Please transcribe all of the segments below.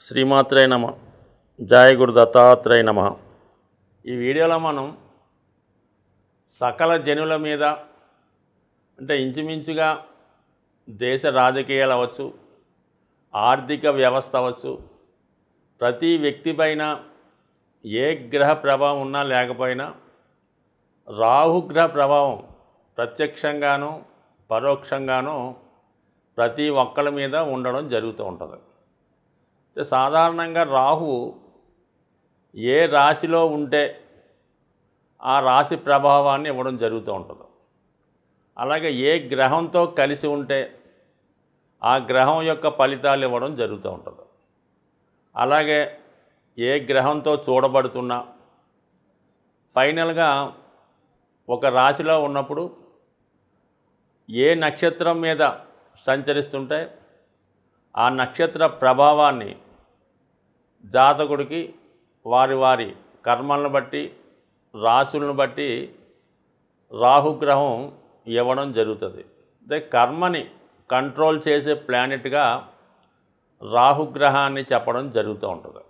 శ్రీమాత్రే నమ. జయ గురు దత్తాత్రేయ నమ. ఈ వీడియోలో మనం సకల జనుల మీద అంటే ఇంచుమించుగా దేశ రాజకీయాలు అవ్వచ్చు, ఆర్థిక వ్యవస్థ అవ్వచ్చు, ప్రతి వ్యక్తి పైన ఏ గ్రహ ప్రభావం ఉన్నా లేకపోయినా రాహుగ్రహ ప్రభావం ప్రత్యక్షంగానూ పరోక్షంగానూ ప్రతి ఒక్కరి మీద ఉండడం జరుగుతూ ఉంటుంది. సాధారణంగా రాహు ఏ రాశిలో ఉంటే ఆ రాశి ప్రభావాన్ని ఇవ్వడం జరుగుతూ ఉంటుంది. అలాగే ఏ గ్రహంతో కలిసి ఉంటే ఆ గ్రహం యొక్క ఫలితాలు ఇవ్వడం జరుగుతూ ఉంటుంది. అలాగే ఏ గ్రహంతో చూడబడుతున్నా ఫైనల్గా ఒక రాశిలో ఉన్నప్పుడు ఏ నక్షత్రం మీద సంచరిస్తుంటే ఆ నక్షత్ర ప్రభావాన్ని జాతకుడికి వారి వారి కర్మలను బట్టి రాశులను బట్టి రాహుగ్రహం ఇవ్వడం జరుగుతుంది. అంటే కర్మని కంట్రోల్ చేసే ప్లానెట్గా రాహుగ్రహాన్ని చెప్పడం జరుగుతూ ఉంటుంది.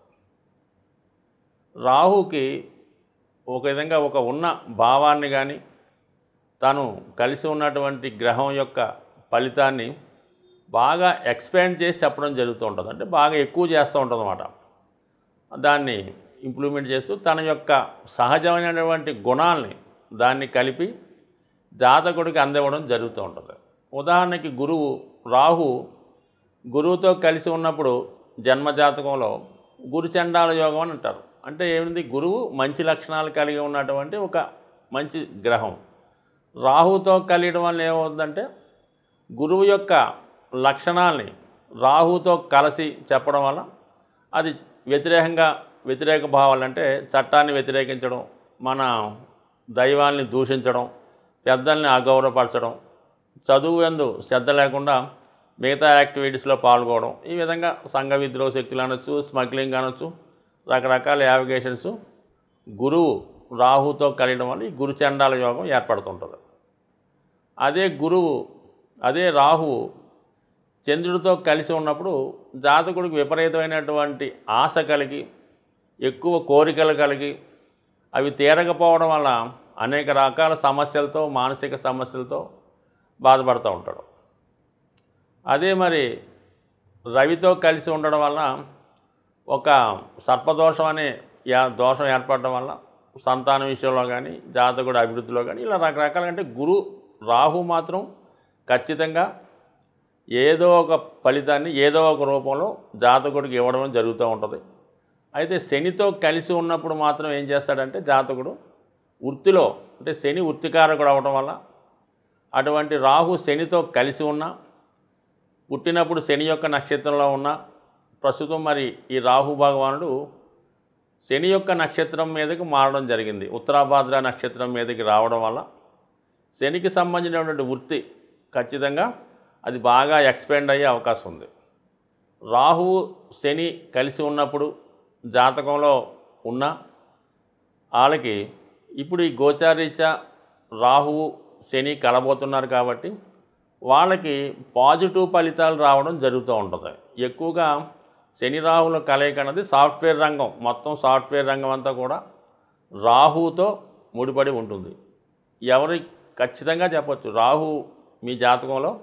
రాహుకి ఒక విధంగా ఒక ఉన్న భావాన్ని కానీ తను కలిసి ఉన్నటువంటి గ్రహం యొక్క ఫలితాన్ని బాగా ఎక్స్పాండ్ చేసి చెప్పడం జరుగుతూ ఉంటుంది. అంటే బాగా ఎక్కువ చేస్తూ ఉంటుంది అన్నమాట. దాన్ని ఇంప్లిమెంట్ చేస్తూ తన యొక్క సహజమైనటువంటి గుణాలని దాన్ని కలిపి జాతకుడికి అందివ్వడం జరుగుతూ ఉంటుంది. ఉదాహరణకి రాహు గురువుతో కలిసి ఉన్నప్పుడు జన్మజాతకంలో గురుచండాల యోగం అని అంటారు. అంటే ఏమిటి? గురువు మంచి లక్షణాలు కలిగి ఉన్నటువంటి ఒక మంచి గ్రహం. రాహుతో కలియడం వల్ల ఏమవుతుందంటే గురువు యొక్క లక్షణాలని రాహుతో కలిసి చెప్పడం వల్ల అది వ్యతిరేక భావాలు అంటే చట్టాన్ని వ్యతిరేకించడం, మన దైవాల్ని దూషించడం, పెద్దల్ని అగౌరవపరచడం, చదువు యందు శ్రద్ధ లేకుండా మిగతా యాక్టివిటీస్లో పాల్గొనడం, ఈ విధంగా సంఘ విద్రోహ శక్తులు అనొచ్చు, స్మగ్లింగ్ అనొచ్చు, రకరకాల యావిగేషన్స్ గురువు రాహుతో కలియడం వల్ల ఈ గురుచండాల యోగం ఏర్పడుతుంటుంది. అదే రాహు చంద్రుడితో కలిసి ఉన్నప్పుడు జాతకుడికి విపరీతమైనటువంటి ఆశ కలిగి ఎక్కువ కోరికలు కలిగి అవి తీరకపోవడం వల్ల అనేక రకాల సమస్యలతో మానసిక సమస్యలతో బాధపడుతూ ఉంటాడు. అదే మరి రవితో కలిసి ఉండడం వల్ల ఒక సర్పదోషం అనే దోషం ఏర్పడడం వల్ల సంతానం విషయంలో కానీ జాతకుడి అభివృద్ధిలో కానీ ఇలా రకరకాలుగా అంటే రాహు మాత్రం ఖచ్చితంగా ఏదో ఒక ఫలితాన్ని ఏదో ఒక రూపంలో జాతకుడికి ఇవ్వడం జరుగుతూ ఉంటుంది. అయితే శనితో కలిసి ఉన్నప్పుడు మాత్రం ఏం చేస్తాడంటే జాతకుడు వృత్తిలో అంటే శని వృత్తికారకుడు అవ్వడం వల్ల అటువంటి రాహు శనితో కలిసి ఉన్న పుట్టినప్పుడు శని యొక్క నక్షత్రంలో ఉన్న ప్రస్తుతం మరి ఈ రాహు భగవానుడు శని యొక్క నక్షత్రం మీదకి మారడం జరిగింది. ఉత్తరాభాద్ర నక్షత్రం మీదకి రావడం వల్ల శనికి సంబంధించినటువంటి వృత్తి ఖచ్చితంగా అది బాగా ఎక్స్పాండ్ అయ్యే అవకాశం ఉంది. రాహువు శని కలిసి ఉన్నప్పుడు జాతకంలో ఉన్న వాళ్ళకి ఇప్పుడు ఈ గోచారీత్యా రాహువు శని కలబోతున్నారు కాబట్టి వాళ్ళకి పాజిటివ్ ఫలితాలు రావడం జరుగుతూ ఉంటుంది. ఎక్కువగా శని రాహుల కలయిక అన్నది సాఫ్ట్వేర్ రంగం, మొత్తం సాఫ్ట్వేర్ రంగం అంతా కూడా రాహుతో ముడిపడి ఉంటుంది. ఎవరి ఖచ్చితంగా చెప్పచ్చు, రాహు మీ జాతకంలో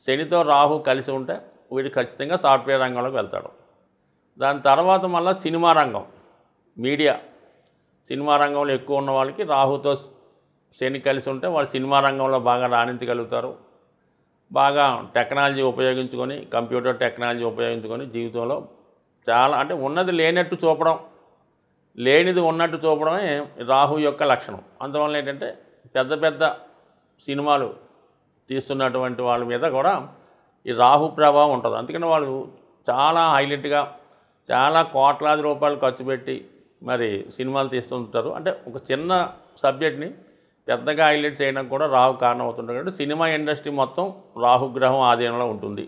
శనితో రాహు కలిసి ఉంటే వీడు ఖచ్చితంగా సాఫ్ట్వేర్ రంగంలోకి వెళ్తాడు. దాని తర్వాత మళ్ళీ సినిమా రంగం, మీడియా, సినిమా రంగంలో ఎక్కువ ఉన్న వాళ్ళకి రాహుతో శని కలిసి ఉంటే వాళ్ళు సినిమా రంగంలో బాగా రాణించగలుగుతారు. బాగా టెక్నాలజీ ఉపయోగించుకొని, కంప్యూటర్ టెక్నాలజీ ఉపయోగించుకొని జీవితంలో చాలా అంటే ఉన్నది లేనట్టు చూపడం, లేనిది ఉన్నట్టు చూపడమే రాహు యొక్క లక్షణం. అందువల్ల ఏంటంటే పెద్ద పెద్ద సినిమాలు తీస్తున్నటువంటి వాళ్ళ మీద కూడా ఈ రాహు ప్రభావం ఉంటుంది. అందుకని వాళ్ళు చాలా హైలైట్గా చాలా కోట్లాది రూపాయలు ఖర్చు పెట్టి మరి సినిమాలు తీస్తుంటారు. అంటే ఒక చిన్న సబ్జెక్ట్ని పెద్దగా హైలైట్ చేయడం కూడా రాహు కారణం అవుతుంటారు. కాబట్టి సినిమా ఇండస్ట్రీ మొత్తం రాహుగ్రహం ఆధీనంలో ఉంటుంది.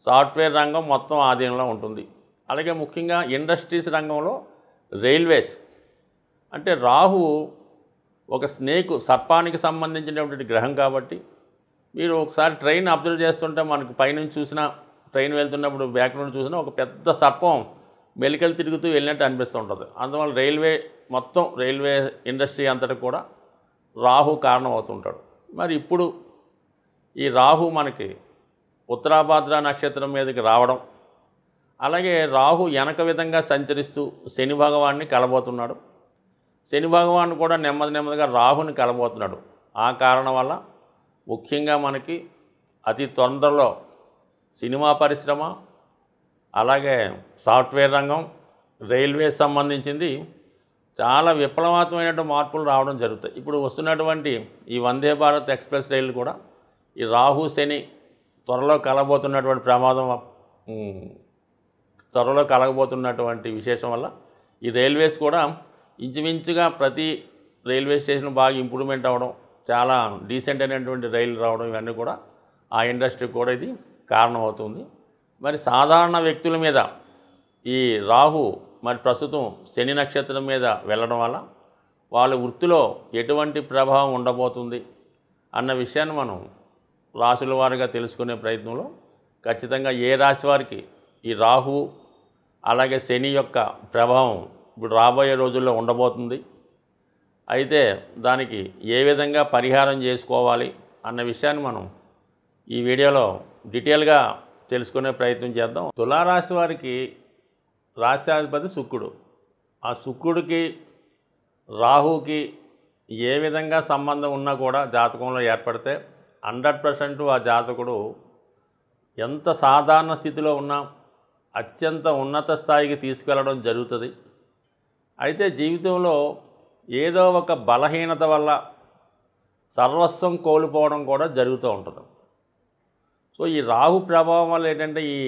సాఫ్ట్వేర్ రంగం మొత్తం ఆధీనంలో ఉంటుంది. అలాగే ముఖ్యంగా ఇండస్ట్రీస్ రంగంలో రైల్వేస్ అంటే రాహు ఒక సర్పానికి సంబంధించినటువంటి గ్రహం కాబట్టి మీరు ఒకసారి ట్రైన్ అబ్జర్వ్ చేస్తుంటే మనకు పైనుంచి చూసినా ట్రైన్ వెళ్తున్నప్పుడు బ్యాక్ నుండి చూసినా ఒక పెద్ద సర్పం మెలికలు తిరుగుతూ వెళ్ళినట్టు అనిపిస్తూ ఉంటుంది. అందువల్ల రైల్వే ఇండస్ట్రీ అంతటి కూడా రాహు కారణం అవుతుంటాడు. మరి ఇప్పుడు ఈ రాహు మనకి ఉత్తరాభాద్ర నక్షత్రం మీదకి రావడం, అలాగే రాహు వెనక విధంగా సంచరిస్తూ శని భగవాన్ని కలబోతున్నాడు. శని భగవాన్ కూడా నెమ్మదిగా రాహుని కలబోతున్నాడు. ఆ కారణం వల్ల ముఖ్యంగా మనకి అతి తొందరలో సినిమా పరిశ్రమ, అలాగే సాఫ్ట్వేర్ రంగం, రైల్వే సంబంధించింది చాలా విప్లవాత్మకమైనటువంటి మార్పులు రావడం జరుగుతాయి. ఇప్పుడు వస్తున్నటువంటి ఈ వందే భారత్ ఎక్స్ప్రెస్ రైలు కూడా ఈ రాహు శని త్వరలో కలగబోతున్నటువంటి విశేషం వల్ల ఈ రైల్వేస్ కూడా ఇంచుమించుగా ప్రతి రైల్వే స్టేషన్ బాగా ఇంప్రూవ్మెంట్ అవ్వడం, చాలా డీసెంట్ అయినటువంటి రైలు రావడం, ఇవన్నీ కూడా ఆ ఇండస్ట్రీకి కూడా ఇది కారణమవుతుంది. మరి సాధారణ వ్యక్తుల మీద ఈ రాహు మరి ప్రస్తుతం శని నక్షత్రం మీద వెళ్ళడం వల్ల వాళ్ళ వృత్తిలో ఎటువంటి ప్రభావం ఉండబోతుంది అన్న విషయాన్ని మనం రాశుల వారిగా తెలుసుకునే ప్రయత్నంలో ఖచ్చితంగా ఏ రాశి వారికి ఈ రాహు అలాగే శని యొక్క ప్రభావం ఇప్పుడు రాబోయే రోజుల్లో ఉండబోతుంది, అయితే దానికి ఏ విధంగా పరిహారం చేసుకోవాలి అన్న విషయాన్ని మనం ఈ వీడియోలో డీటెయిల్గా తెలుసుకునే ప్రయత్నం చేద్దాం. తులారాశి వారికి రాశ్యాధిపతి శుక్రుడు. ఆ శుక్రుడికి రాహుకి ఏ విధంగా సంబంధం ఉన్నా కూడా జాతకంలో ఏర్పడితే 100% ఆ జాతకుడు ఎంత సాధారణ స్థితిలో ఉన్నా అత్యంత ఉన్నత స్థాయికి తీసుకెళ్ళడం జరుగుతుంది. అయితే జీవితంలో ఏదో ఒక బలహీనత వల్ల సర్వస్వం కోల్పోవడం కూడా జరుగుతూ ఉంటుంది. సో ఈ రాహు ప్రభావం వల్ల ఏంటంటే ఈ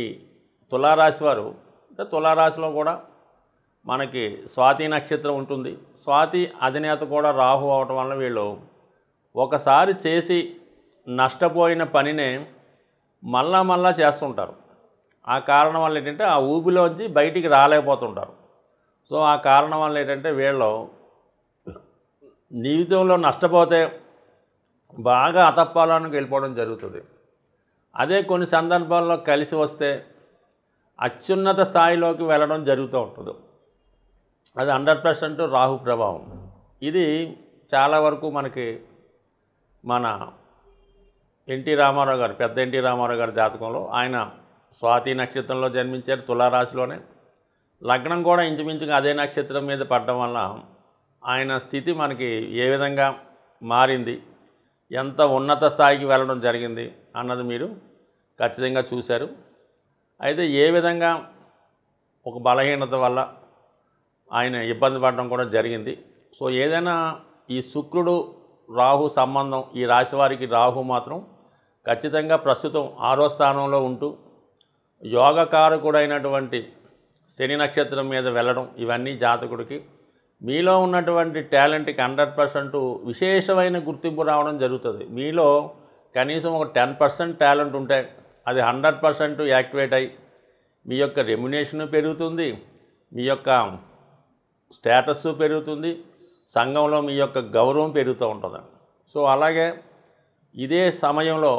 తులారాశి వారు, అంటే తులారాశిలో కూడా మనకి స్వాతి నక్షత్రం ఉంటుంది. స్వాతి అధినేత కూడా రాహు అవటం వల్ల వీళ్ళు ఒకసారి చేసి నష్టపోయిన పనినే మళ్ళా చేస్తుంటారు. ఆ కారణం వల్ల ఏంటంటే ఆ ఊబిలోంచి బయటికి రాలేకపోతుంటారు. సో ఆ కారణం వల్ల ఏంటంటే వీళ్ళు జీవితంలో నష్టపోతే బాగా అతప్పాలకు వెళ్ళిపోవడం జరుగుతుంది. అదే కొన్ని సందర్భాల్లో కలిసి వస్తే అత్యున్నత స్థాయిలోకి వెళ్ళడం జరుగుతూ ఉంటుంది. అది 100% రాహు ప్రభావం. ఇది చాలా వరకు మనకి మన ఎన్టీ రామారావు గారు, పెద్ద ఎన్టీ రామారావు గారి జాతకంలో ఆయన స్వాతి నక్షత్రంలో జన్మించారు, తులారాశిలోనే. లగ్నం కూడా ఇంచుమించుగా అదే నక్షత్రం మీద పడడం వల్ల ఆయన స్థితి మనకి ఏ విధంగా మారింది, ఎంత ఉన్నత స్థాయికి వెళ్ళడం జరిగింది అన్నది మీరు ఖచ్చితంగా చూశారు. అయితే ఏ విధంగా ఒక బలహీనత వల్ల ఆయన ఇబ్బంది పడడం కూడా జరిగింది. సో ఏదైనా ఈ శుక్రుడు రాహు సంబంధం, ఈ రాశి వారికి రాహు మాత్రం ఖచ్చితంగా ప్రస్తుతం 6వ స్థానంలో ఉంటూ యోగకారకుడైనటువంటి శని నక్షత్రం మీద వెళ్ళడం, ఇవన్నీ జాతకుడికి మీలో ఉన్నటువంటి టాలెంట్కి 100% విశేషమైన గుర్తింపు రావడం జరుగుతుంది. మీలో కనీసం ఒక 10% టాలెంట్ ఉంటే అది 100% యాక్టివేట్ అయ్యి మీ యొక్క రెమ్యునేషన్ పెరుగుతుంది, మీ యొక్క స్టేటస్ పెరుగుతుంది, సంఘంలో మీ యొక్క గౌరవం పెరుగుతూ ఉంటుంది. సో అలాగే ఇదే సమయంలో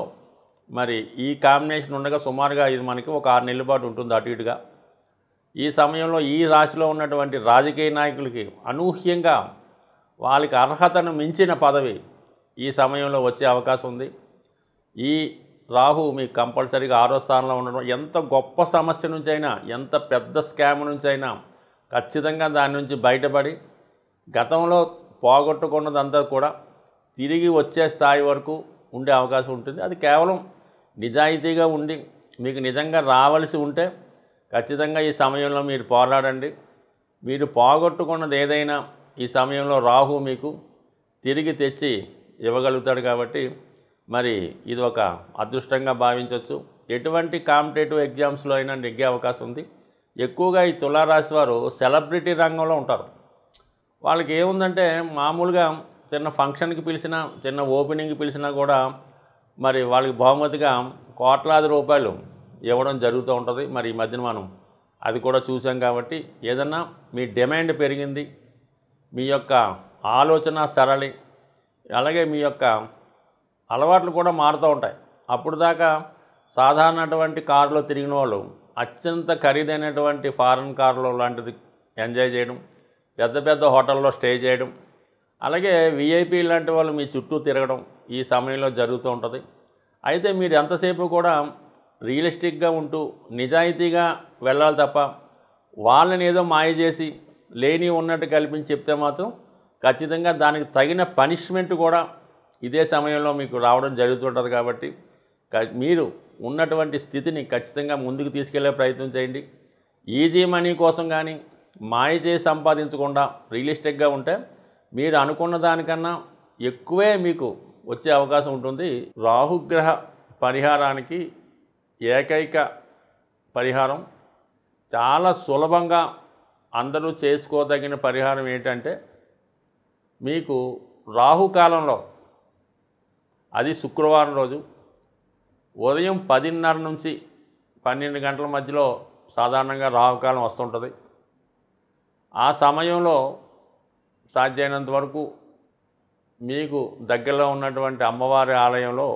మరి ఈ కాంబినేషన్ ఉండగా సుమారుగా ఇది మనకి ఒక 6 నెలల పాటు ఉంటుంది అటు ఇటుగా. ఈ సమయంలో ఈ రాశిలో ఉన్నటువంటి రాజకీయ నాయకులకి అనూహ్యంగా వాళ్ళకి అర్హతను మించిన పదవి ఈ సమయంలో వచ్చే అవకాశం ఉంది. ఈ రాహు మీకు కంపల్సరీగా 6వ స్థానంలో ఉండడం, ఎంత గొప్ప సమస్య నుంచైనా, ఎంత పెద్ద స్కామ్ నుంచైనా ఖచ్చితంగా దాని నుంచి బయటపడి గతంలో పోగొట్టుకున్నదంతా కూడా తిరిగి వచ్చే స్థాయి వరకు ఉండే అవకాశం ఉంటుంది. అది కేవలం నిజాయితీగా ఉండి మీకు నిజంగా రావాల్సి ఉంటే ఖచ్చితంగా ఈ సమయంలో మీరు పోరాడండి. మీరు పోగొట్టుకున్నది ఏదైనా ఈ సమయంలో రాహు మీకు తిరిగి తెచ్చి ఇవ్వగలుగుతాడు. కాబట్టి మరి ఇది ఒక అదృష్టంగా భావించవచ్చు. ఎటువంటి కాంపిటేటివ్ ఎగ్జామ్స్లో అయినా నెగ్గే అవకాశం ఉంది. ఎక్కువగా ఈ తులారాశి వారు సెలబ్రిటీ రంగంలో ఉంటారు. వాళ్ళకి ఏముందంటే మామూలుగా చిన్న ఫంక్షన్కి పిలిచినా, చిన్న ఓపెనింగ్కి పిలిచినా కూడా మరి వాళ్ళకి బహుమతిగా కోట్లాది రూపాయలు ఇవ్వడం జరుగుతూ ఉంటుంది. మరి ఈ మధ్యన మనం అది కూడా చూసాం. కాబట్టి ఏదన్నా మీ డిమాండ్ పెరిగింది, మీ యొక్క ఆలోచన సరళి, అలాగే మీ యొక్క అలవాట్లు కూడా మారుతూ ఉంటాయి. అప్పుడు దాకా సాధారణటువంటి కారులో తిరిగిన వాళ్ళు అత్యంత ఖరీదైనటువంటి ఫారెన్ కారులో లాంటిది ఎంజాయ్ చేయడం, పెద్ద పెద్ద హోటల్లో స్టే చేయడం, అలాగే విఐపీ లాంటి వాళ్ళు మీ చుట్టూ తిరగడం ఈ సమయంలో జరుగుతూ ఉంటుంది. అయితే మీరు ఎంతసేపు కూడా రియలిస్టిక్గా ఉంటూ నిజాయితీగా వెళ్ళాలి తప్ప వాళ్ళని ఏదో మాయ చేసి లేని ఉన్నట్టు కల్పించి చెప్తే మాత్రం ఖచ్చితంగా దానికి తగిన పనిష్మెంట్ కూడా ఇదే సమయంలో మీకు రావడం జరుగుతుంటుంది. కాబట్టి మీరు ఉన్నటువంటి స్థితిని ఖచ్చితంగా ముందుకు తీసుకెళ్లే ప్రయత్నం చేయండి. ఈజీ మనీ కోసం కానీ మాయ చేసి సంపాదించకుండా రియలిస్టిక్గా ఉంటే మీరు అనుకున్న దానికన్నా ఎక్కువే మీకు వచ్చే అవకాశం ఉంటుంది. రాహుగ్రహ పరిహారానికి ఏకైక పరిహారం, చాలా సులభంగా అందరూ చేసుకోదగిన పరిహారం ఏంటంటే, మీకు రాహుకాలంలో, అది శుక్రవారం రోజు ఉదయం 10:30 నుంచి 12 గంటల మధ్యలో సాధారణంగా రాహుకాలం వస్తుంటుంది. ఆ సమయంలో సాధ్యమైనంత వరకు మీకు దగ్గరలో ఉన్నటువంటి అమ్మవారి ఆలయంలో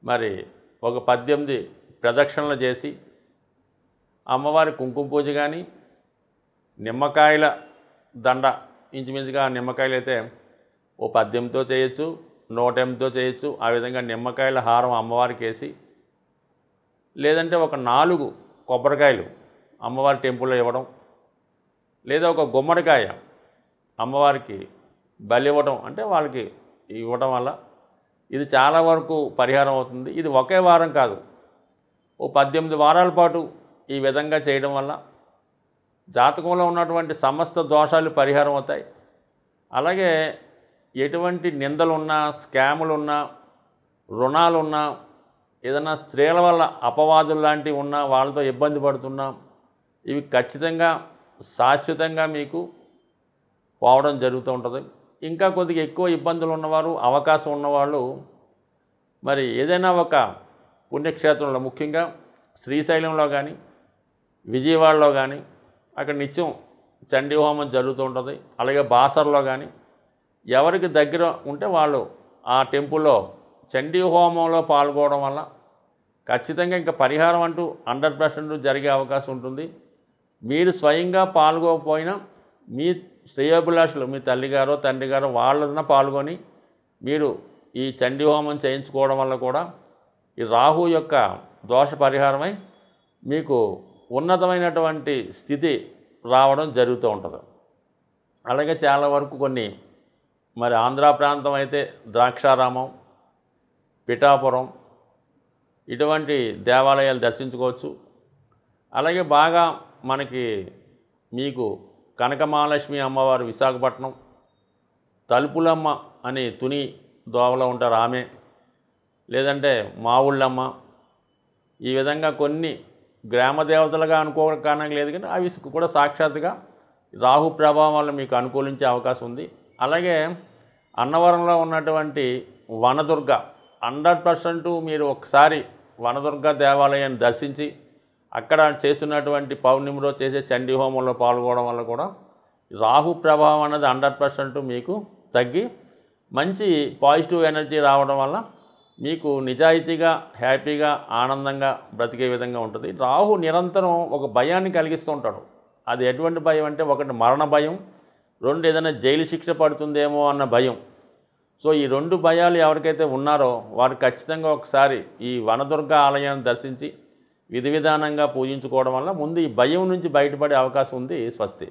మరి ఒక 18 ప్రదక్షిణలు చేసి అమ్మవారి కుంకుమ పూజ కానీ, నిమ్మకాయల దండ, ఇంచుమించుగా నిమ్మకాయలు అయితే ఓ 18తో చేయొచ్చు, 108తో చేయొచ్చు. ఆ విధంగా నిమ్మకాయల హారం అమ్మవారికి వేసి, లేదంటే ఒక 4 కొబ్బరికాయలు అమ్మవారి టెంపుల్లో ఇవ్వడం, లేదా ఒక గుమ్మడికాయ అమ్మవారికి బలి ఇవ్వడం, అంటే వాళ్ళకి ఇవ్వడం వల్ల ఇది చాలా వరకు పరిహారం అవుతుంది. ఇది ఒకే వారం కాదు, ఓ 18 వారాల పాటు ఈ విధంగా చేయడం వల్ల జాతకంలో ఉన్నటువంటి సమస్త దోషాలు పరిహారం అవుతాయి. అలాగే ఎటువంటి నిందలున్నా, స్కాములున్నా, రుణాలున్నా, ఏదైనా స్త్రీల వల్ల అపవాదులు లాంటివి ఉన్నా, వాళ్ళతో ఇబ్బంది పడుతున్నా, ఇవి ఖచ్చితంగా శాశ్వతంగా మీకు పోవడం జరుగుతూ ఉంటుంది. ఇంకా కొద్దిగా ఎక్కువ ఇబ్బందులు ఉన్నవారు, అవకాశం ఉన్నవాళ్ళు మరి ఏదైనా ఒక పుణ్యక్షేత్రంలో, ముఖ్యంగా శ్రీశైలంలో కానీ, విజయవాడలో కానీ, అక్కడ నిత్యం చండీ హోమం జరుగుతూ ఉంటుంది. అలాగే బాసర్లో కానీ, ఎవరికి దగ్గర ఉంటే వాళ్ళు ఆ టెంపుల్లో చండీ హోమంలో పాల్గొనడం వల్ల ఖచ్చితంగా ఇంకా పరిహారం అంటూ 100% జరిగే అవకాశం ఉంటుంది. మీరు స్వయంగా పాల్గొకపోయినా మీ శ్రేయోభిలాషులు, మీ తల్లిగారో తండ్రి గారో వాళ్ళన్నా పాల్గొని మీరు ఈ చండీ హోమం చేయించుకోవడం వల్ల కూడా ఈ రాహు యొక్క దోష పరిహారమై మీకు ఉన్నతమైనటువంటి స్థితి రావడం జరుగుతూ ఉంటుంది. అలాగే చాలా వరకు కొన్ని మరి ఆంధ్ర ప్రాంతం అయితే ద్రాక్షారామం, పిఠాపురం ఇటువంటి దేవాలయాలు దర్శించుకోవచ్చు. అలాగే బాగా మనకి మీకు కనకమహాలక్ష్మి అమ్మవారు విశాఖపట్నం, తలుపులమ్మ అని తుని దోవలో ఉంటారు ఆమె, లేదంటే మావుళ్ళమ్మ, ఈ విధంగా కొన్ని గ్రామ దేవతలుగా అనుకోవడానికి లేదు, కానీ అవి కూడా సాక్షాత్తుగా రాహు ప్రభావం వల్ల మీకు అనుకూలించే అవకాశం ఉంది. అలాగే అన్నవరంలో ఉన్నటువంటి వనదుర్గ 100% మీరు ఒకసారి వనదుర్గ దేవాలయాన్ని దర్శించి అక్కడ చేస్తున్నటువంటి పౌర్ణమి రోజు చేసే చండీ హోమంలో పాల్గొనడం వల్ల కూడా రాహు ప్రభావం అనేది 100% మీకు తగ్గి మంచి పాజిటివ్ ఎనర్జీ రావడం వల్ల మీకు నిజాయితీగా, హ్యాపీగా, ఆనందంగా బ్రతికే విధంగా ఉంటుంది. రాహు నిరంతరం ఒక భయాన్ని కలిగిస్తూ ఉంటాడు. అది ఎటువంటి భయం అంటే, ఒకటి మరణ భయం, 2 ఏదైనా జైలు శిక్ష పడుతుందేమో అన్న భయం. సో ఈ 2 భయాలు ఎవరికైతే ఉన్నారో వారు ఖచ్చితంగా ఒకసారి ఈ వనదుర్గ ఆలయాన్ని దర్శించి విధి విధానంగా పూజించుకోవడం వల్ల ముందు ఈ భయం నుంచి బయటపడే అవకాశం ఉంది. స్వస్తి.